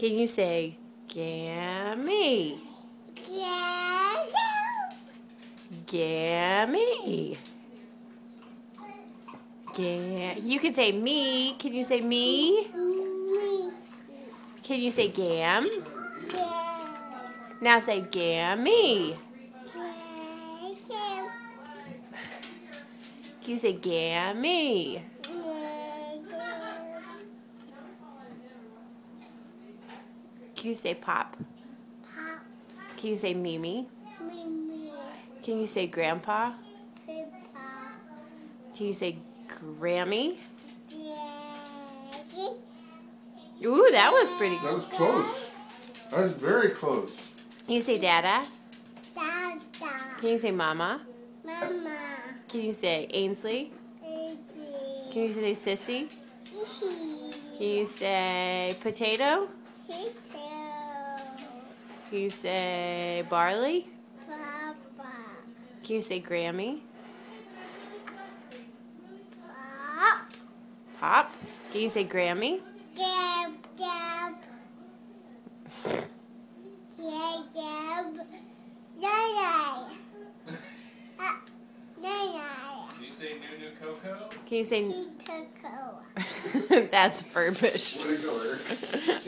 Can you say Gammy? Gammy. You can say me. Can you say me? Can you say Gam? Now say Gammy. Can you say Gammy? Can you say Pop? Pop. Can you say Mimi? Mimi. Can you say Grandpa? Grandpa. Can you say Grammy? Daddy. Ooh, that was pretty That good. was close. That was very close. Can you say Dada? Dada. Can you say Mama? Mama. Can you say Ainsley? Baby. Can you say Sissy? Fishy. Can you say Potato? Potato. Can you say Barley? Papa. Can you say Grammy? Pop. Pop? Can you say Grammy? Gab. Gab. Gab. Nana. Nana. Do you say Nunu Coco? Can you say... Coco. That's Furbish. Way to go, Eric.